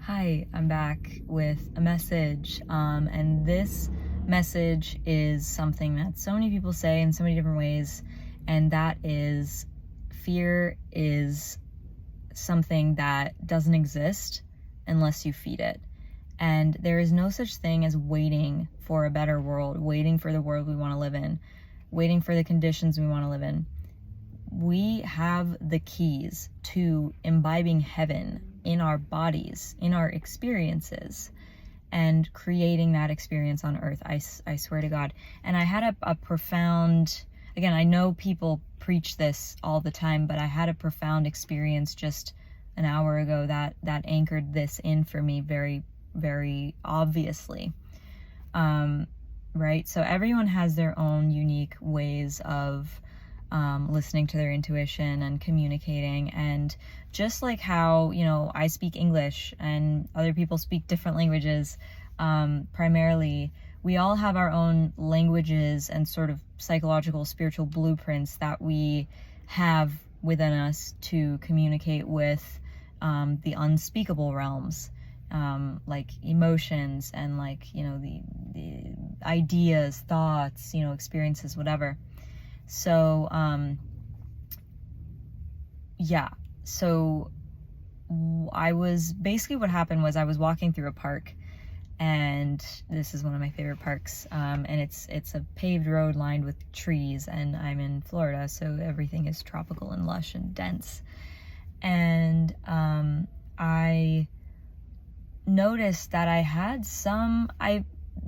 Hi, I'm back with a message, and this message is something that so many people say in so many different ways, and that is fear is something that doesn't exist unless you feed it. And there is no such thing as waiting for a better world, waiting for the world we want to live in, waiting for the conditions we want to live in. We have the keys to imbibing heaven in our bodies, in our experiences, and creating that experience on earth. I swear to God. And I had a profound, again, I know people preach this all the time, but I had a profound experience just an hour ago that anchored this in for me very, very obviously. Right? So everyone has their own unique ways of listening to their intuition and communicating. And just like how, I speak English and other people speak different languages, primarily, we all have our own languages and sort of psychological, spiritual blueprints that we have within us to communicate with the unspeakable realms, like emotions and the ideas, thoughts, experiences, whatever. So, so what happened was I was walking through a park, and this is one of my favorite parks, and it's a paved road lined with trees, and I'm in Florida, so everything is tropical and lush and dense. And I noticed that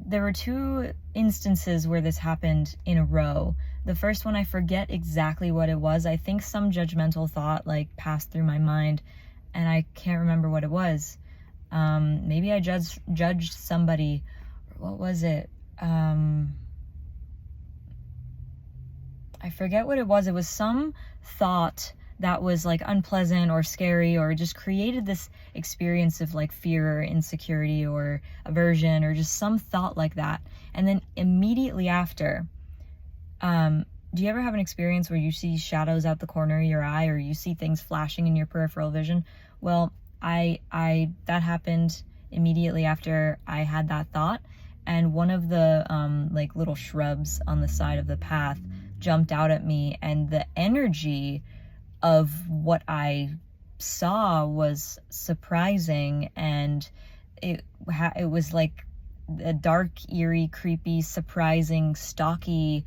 there were two instances where this happened in a row. The first one, I forget exactly what it was. I think some judgmental thought passed through my mind, and I can't remember what it was. Maybe I judged somebody. What was it? I forget what it was. It was some thought that was unpleasant or scary, or just created this experience of fear or insecurity or aversion, or just some thought like that. And then immediately after, do you ever have an experience where you see shadows out the corner of your eye, or you see things flashing in your peripheral vision? Well, that happened immediately after I had that thought, and one of the little shrubs on the side of the path jumped out at me, and the energy of what I saw was surprising, and it was like a dark, eerie, creepy, surprising, stalky,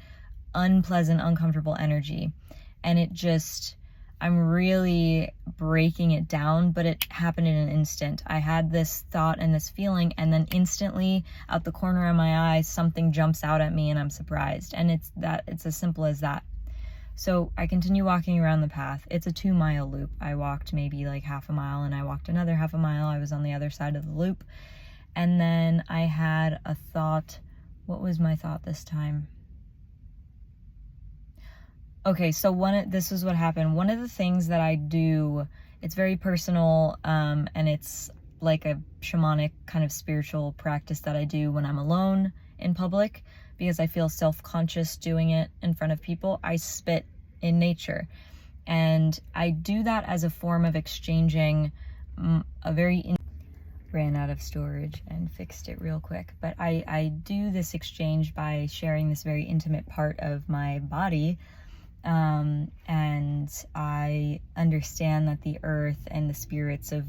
unpleasant, uncomfortable energy. And I'm really breaking it down, but it happened in an instant. I had this thought and this feeling, and then instantly out the corner of my eye, something jumps out at me and I'm surprised. And it's as simple as that. So I continue walking around the path. It's a 2-mile loop. I walked maybe half a mile, and I walked another half a mile. I was on the other side of the loop. And then I had a thought. What was my thought this time? Okay, so this is what happened. One of the things that I do, it's very personal, and it's like a shamanic kind of spiritual practice that I do when I'm alone in public, because I feel self-conscious doing it in front of people. I spit in nature, and I do that as a form of exchanging ran out of storage and fixed it real quick. But I do this exchange by sharing this very intimate part of my body, and I understand that the earth and the spirits of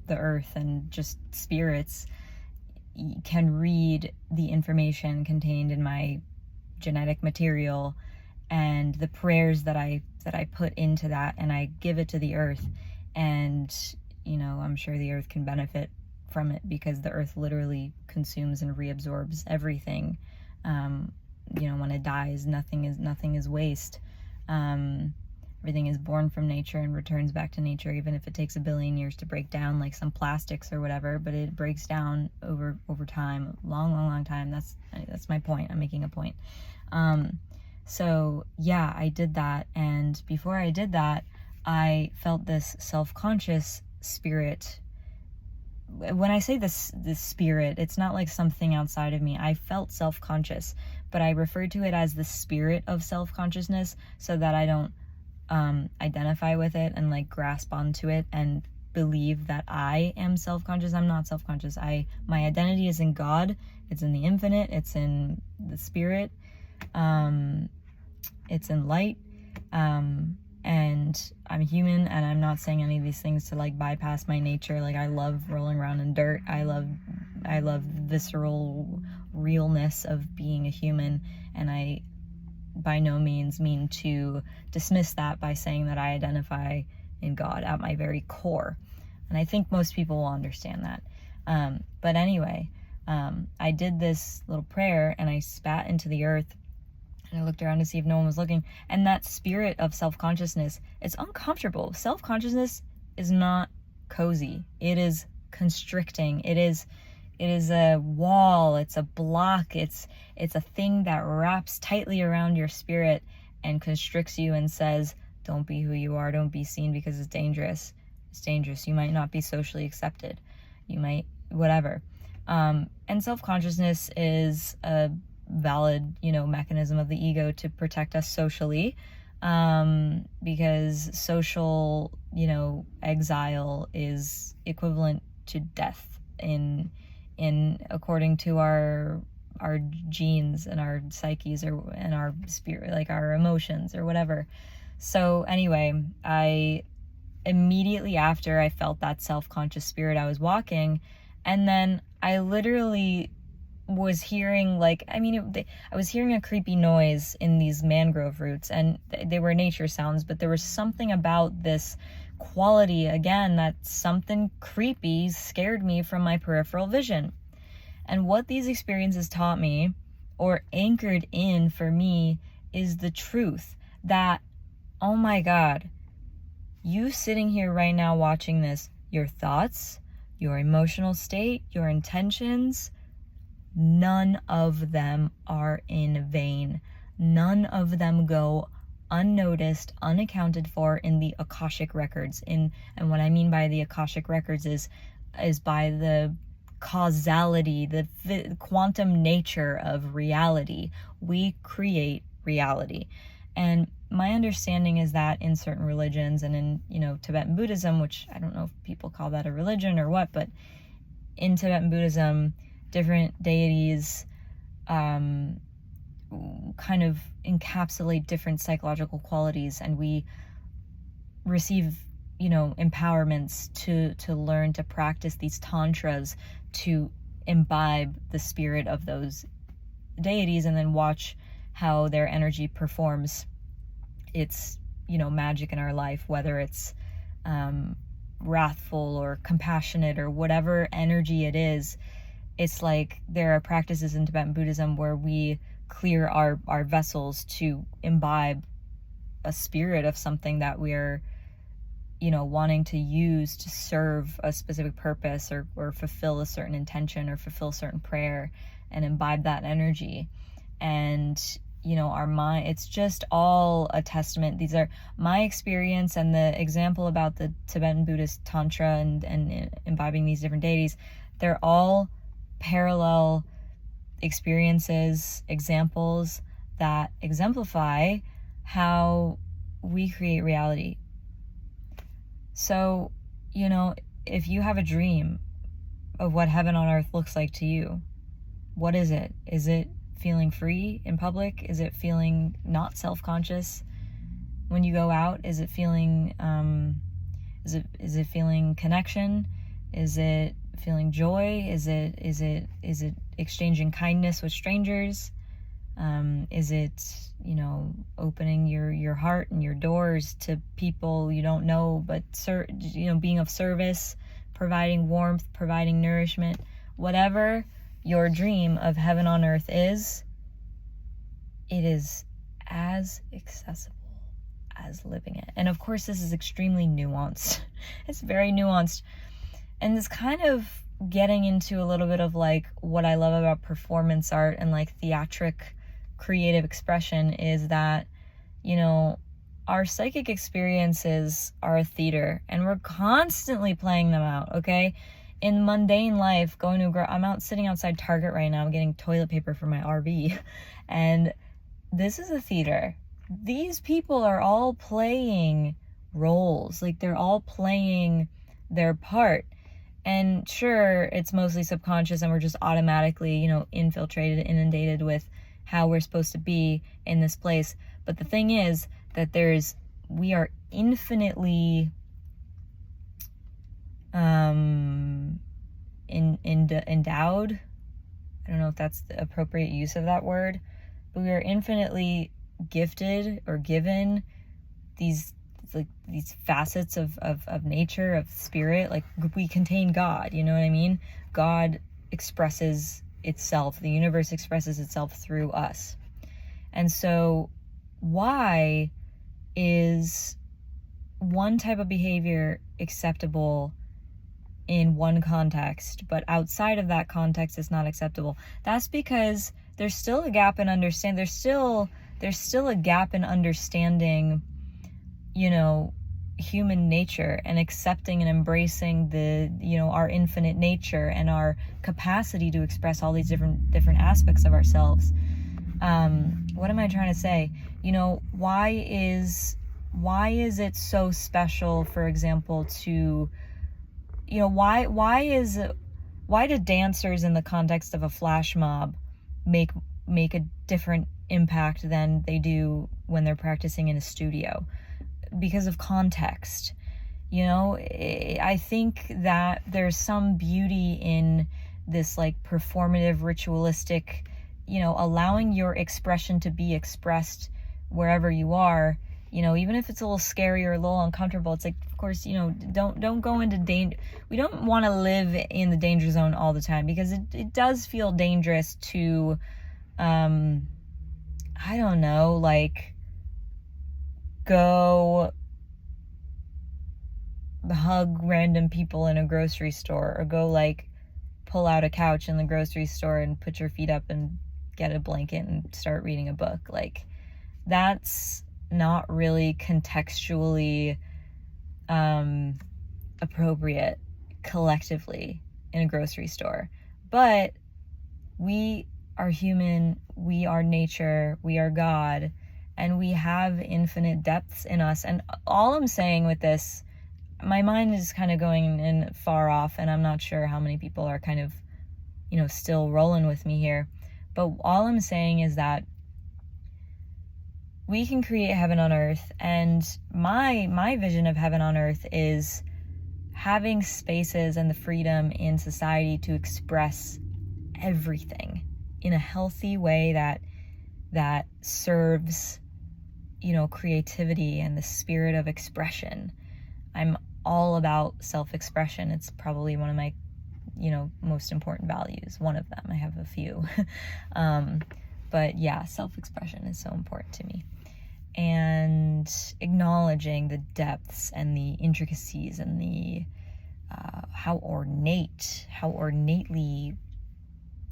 the earth and just spirits can read the information contained in my genetic material and the prayers that I put into that, and I give it to the earth. And I'm sure the earth can benefit from it, because the earth literally consumes and reabsorbs everything. When it dies, nothing is waste. Everything is born from nature and returns back to nature, even if it takes 1 billion years to break down, like some plastics or whatever, but it breaks down over time, long time. That's my point. I'm making a point. So yeah, I did that. And before I did that, I felt this self-conscious spirit. When I say this spirit, it's not like something outside of me. I felt self-conscious, but I refer to it as the spirit of self-consciousness, so that I don't identify with it and grasp onto it and believe that I am self-conscious. I'm not self-conscious. My identity is in God. It's in the infinite. It's in the spirit. It's in light. And I'm human, and I'm not saying any of these things to like bypass my nature. Like, I love rolling around in dirt. I love visceral realness of being a human, and I by no means mean to dismiss that by saying that I identify in God at my very core. And I think most people will understand that. But anyway, I did this little prayer, and I spat into the earth, and I looked around to see if no one was looking. And that spirit of self-consciousness, it's uncomfortable. Self-consciousness is not cozy. It is constricting. It is a wall. It's a block. It's a thing that wraps tightly around your spirit and constricts you and says, don't be who you are. Don't be seen, because it's dangerous. It's dangerous. You might not be socially accepted. You might, whatever. And self-consciousness is a valid, mechanism of the ego to protect us socially, because social, exile is equivalent to death in according to our genes and our psyches and our spirit, like our emotions or whatever. So anyway, I immediately after I felt that self-conscious spirit, I was walking, and then I literally was hearing I was hearing a creepy noise in these mangrove roots, and they were nature sounds, but there was something about this quality, again, that something creepy scared me from my peripheral vision. And what these experiences taught me, or anchored in for me, is the truth that, oh my God, you sitting here right now watching this, your thoughts, your emotional state, your intentions, none of them are in vain. None of them go unnoticed, unaccounted for in the Akashic records. And what I mean by the Akashic records is by the causality, the quantum nature of reality. We create reality. And my understanding is that in certain religions, and in, Tibetan Buddhism, which I don't know if people call that a religion or what, but in Tibetan Buddhism, different deities kind of encapsulate different psychological qualities, and we receive, empowerments to learn to practice these tantras to imbibe the spirit of those deities, and then watch how their energy performs its, magic in our life, whether it's wrathful or compassionate or whatever energy it is. It's like there are practices in Tibetan Buddhism where we clear our vessels to imbibe a spirit of something that we're, wanting to use to serve a specific purpose, or fulfill a certain intention, or fulfill a certain prayer, and imbibe that energy. And, our mind, it's just all a testament. These are my experience, and the example about the Tibetan Buddhist Tantra and imbibing these different deities. They're all parallel experiences, examples that exemplify how we create reality. So, if you have a dream of what heaven on earth looks like to you, what is it? Is it feeling free in public? Is it feeling not self-conscious when you go out? Is it feeling is it feeling connection? Is it feeling joy? Is it exchanging kindness with strangers? Is it, opening your heart and your doors to people you don't know, but being of service, providing warmth, providing nourishment? Whatever your dream of heaven on earth is, it is as accessible as living it. And of course, this is extremely nuanced. It's very nuanced. And it's kind of getting into a little bit of like what I love about performance art and like theatric creative expression is that, our psychic experiences are a theater, and we're constantly playing them out, okay? In mundane life, I'm out sitting outside Target right now getting toilet paper for my RV, and this is a theater. These people are all playing roles. Like, they're all playing their part. And sure, it's mostly subconscious and we're just automatically, infiltrated, inundated with how we're supposed to be in this place. But the thing is that we are infinitely endowed. I don't know if that's the appropriate use of that word, but we are infinitely gifted or given these facets of nature, of spirit. Like, we contain God, you know what I mean? God expresses itself, the universe expresses itself through us. And so why is one type of behavior acceptable in one context, but outside of that context it's not acceptable? That's because there's still a gap in understanding. There's still a gap in understanding, human nature, and accepting and embracing our infinite nature and our capacity to express all these different aspects of ourselves. What am I trying to say? Why is it so special, for example, to, why do dancers in the context of a flash mob make a different impact than they do when they're practicing in a studio? Because of context. I think that there's some beauty in this performative, ritualistic, allowing your expression to be expressed wherever you are, even if it's a little scary or a little uncomfortable. It's of course, don't go into danger. We don't want to live in the danger zone all the time, because it does feel dangerous to, I don't know, go hug random people in a grocery store, or go pull out a couch in the grocery store and put your feet up and get a blanket and start reading a book. That's not really contextually appropriate collectively in a grocery store. But we are human, we are nature, we are God, and we have infinite depths in us. And all I'm saying with this, my mind is kind of going in far off, and I'm not sure how many people are kind of, still rolling with me here. But all I'm saying is that we can create heaven on earth, and my vision of heaven on earth is having spaces and the freedom in society to express everything in a healthy way that serves, creativity and the spirit of expression. I'm all about self-expression. It's probably one of my, most important values. One of them. I have a few. But yeah, self-expression is so important to me. And acknowledging the depths and the intricacies and the how ornately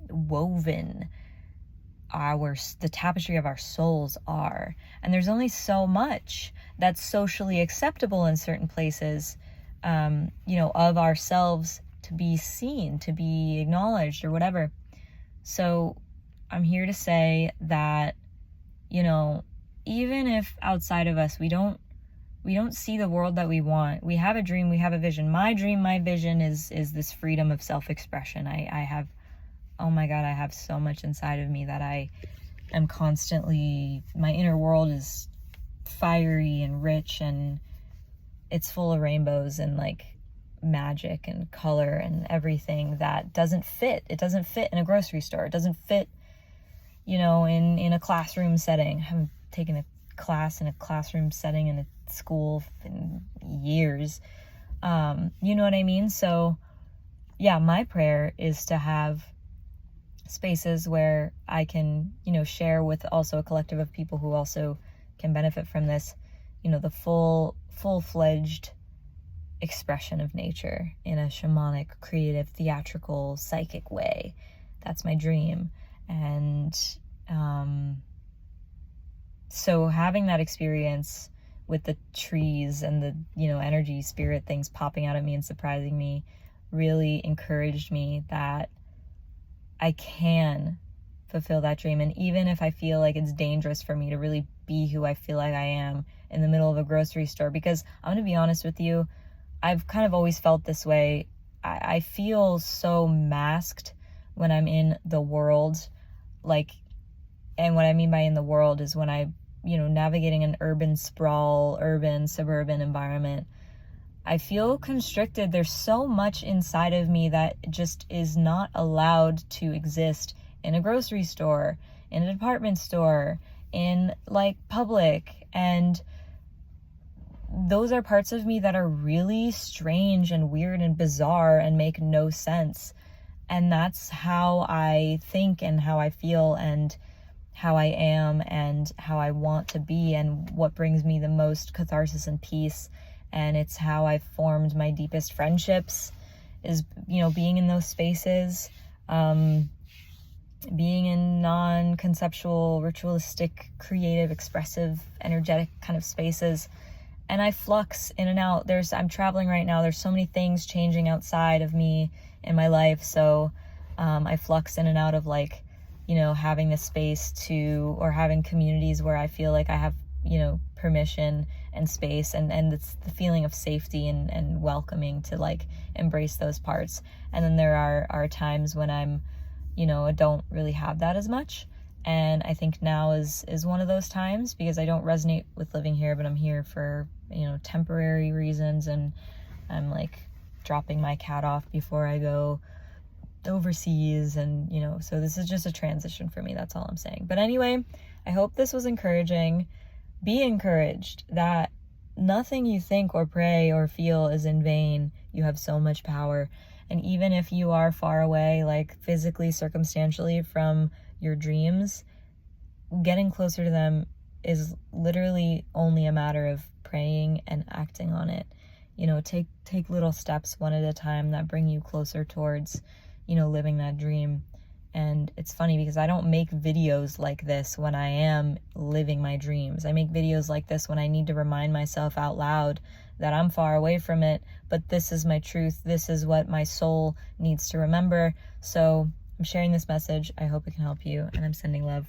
woven the tapestry of our souls are. And there's only so much that's socially acceptable in certain places, of ourselves to be seen, to be acknowledged, or whatever. So I'm here to say that, even if outside of us we don't see the world that we want, we have a dream, we have a vision. My vision is this freedom of self-expression. I have, oh my God, I have so much inside of me that I am constantly, my inner world is fiery and rich, and it's full of rainbows and magic and color and everything that doesn't fit. It doesn't fit in a grocery store. It doesn't fit, in a classroom setting. I haven't taken a class in a classroom setting in a school in years. You know what I mean? So yeah, my prayer is to have spaces where I can, share with also a collective of people who also can benefit from this, the full-fledged expression of nature in a shamanic, creative, theatrical, psychic way. That's my dream. And so having that experience with the trees and the, energy, spirit things popping out at me and surprising me really encouraged me that I can fulfill that dream. And even if I feel like it's dangerous for me to really be who I feel like I am in the middle of a grocery store, because I'm going to be honest with you, I've kind of always felt this way. I feel so masked when I'm in the world, like, and what I mean by in the world is when I, navigating an urban sprawl, urban, suburban environment, I feel constricted. There's so much inside of me that just is not allowed to exist in a grocery store, in a department store, in like public. And those are parts of me that are really strange and weird and bizarre and make no sense. And that's how I think and how I feel and how I am and how I want to be and what brings me the most catharsis and peace. And it's how I've formed my deepest friendships, is, being in those spaces, being in non-conceptual, ritualistic, creative, expressive, energetic kind of spaces. And I flux in and out. I'm traveling right now. There's so many things changing outside of me in my life. So I flux in and out of like, having the space to, or having communities where I feel like I have, permission and space and it's the feeling of safety and welcoming to like embrace those parts. And then there are times when I'm, I don't really have that as much. And I think now is one of those times, because I don't resonate with living here, but I'm here for, temporary reasons. And I'm like dropping my cat off before I go overseas. And, so this is just a transition for me. That's all I'm saying. But anyway, I hope this was encouraging. Be encouraged that nothing you think or pray or feel is in vain. You have so much power. And even if you are far away, like physically, circumstantially from your dreams, getting closer to them is literally only a matter of praying and acting on it. Take little steps one at a time that bring you closer towards, living that dream. And it's funny because I don't make videos like this when I am living my dreams. I make videos like this when I need to remind myself out loud that I'm far away from it, but this is my truth. This is what my soul needs to remember. So I'm sharing this message. I hope it can help you, and I'm sending love.